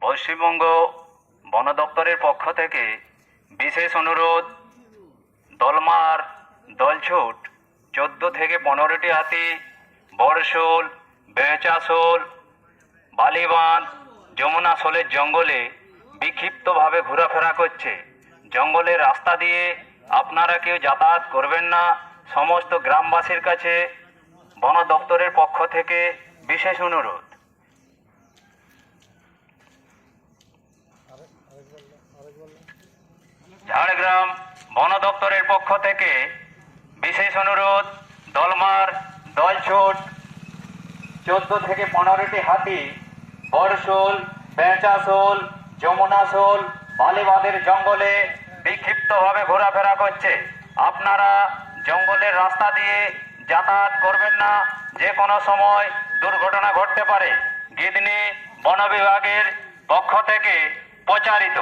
পশ্চিমবঙ্গ বন দপ্তরের পক্ষ থেকে বিশেষ অনুরোধ, দলমার দলছুট 14 থেকে 15টি হাতি বড়শোল, বেঁচাশোল, বালিবাঁধ, যমুনা শোলের জঙ্গলে বিক্ষিপ্তভাবে ঘোরাফেরা করছে। জঙ্গলের রাস্তা দিয়ে আপনারা কেউ যাতায়াত করবেন না। সমস্ত গ্রামবাসীর কাছে বন দপ্তরের পক্ষ থেকে বিশেষ অনুরোধ। ঝাড়গ্রাম বন দপ্তরের পক্ষ থেকে বিশেষ অনুরোধ, দলমার দলছুট 14 থেকে 15টি হাতি বড়শোল, বেঁচাশোল, যমুনাশোল, বালিবাঁধের জঙ্গলে বিক্ষিপ্তভাবে ঘোরাফেরা করছে। আপনারা জঙ্গলের রাস্তা দিয়ে যাতায়াত করবেন না, যে কোনো সময় দুর্ঘটনা ঘটতে পারে। গিদনি বন বিভাগের পক্ষ থেকে প্রচারিত।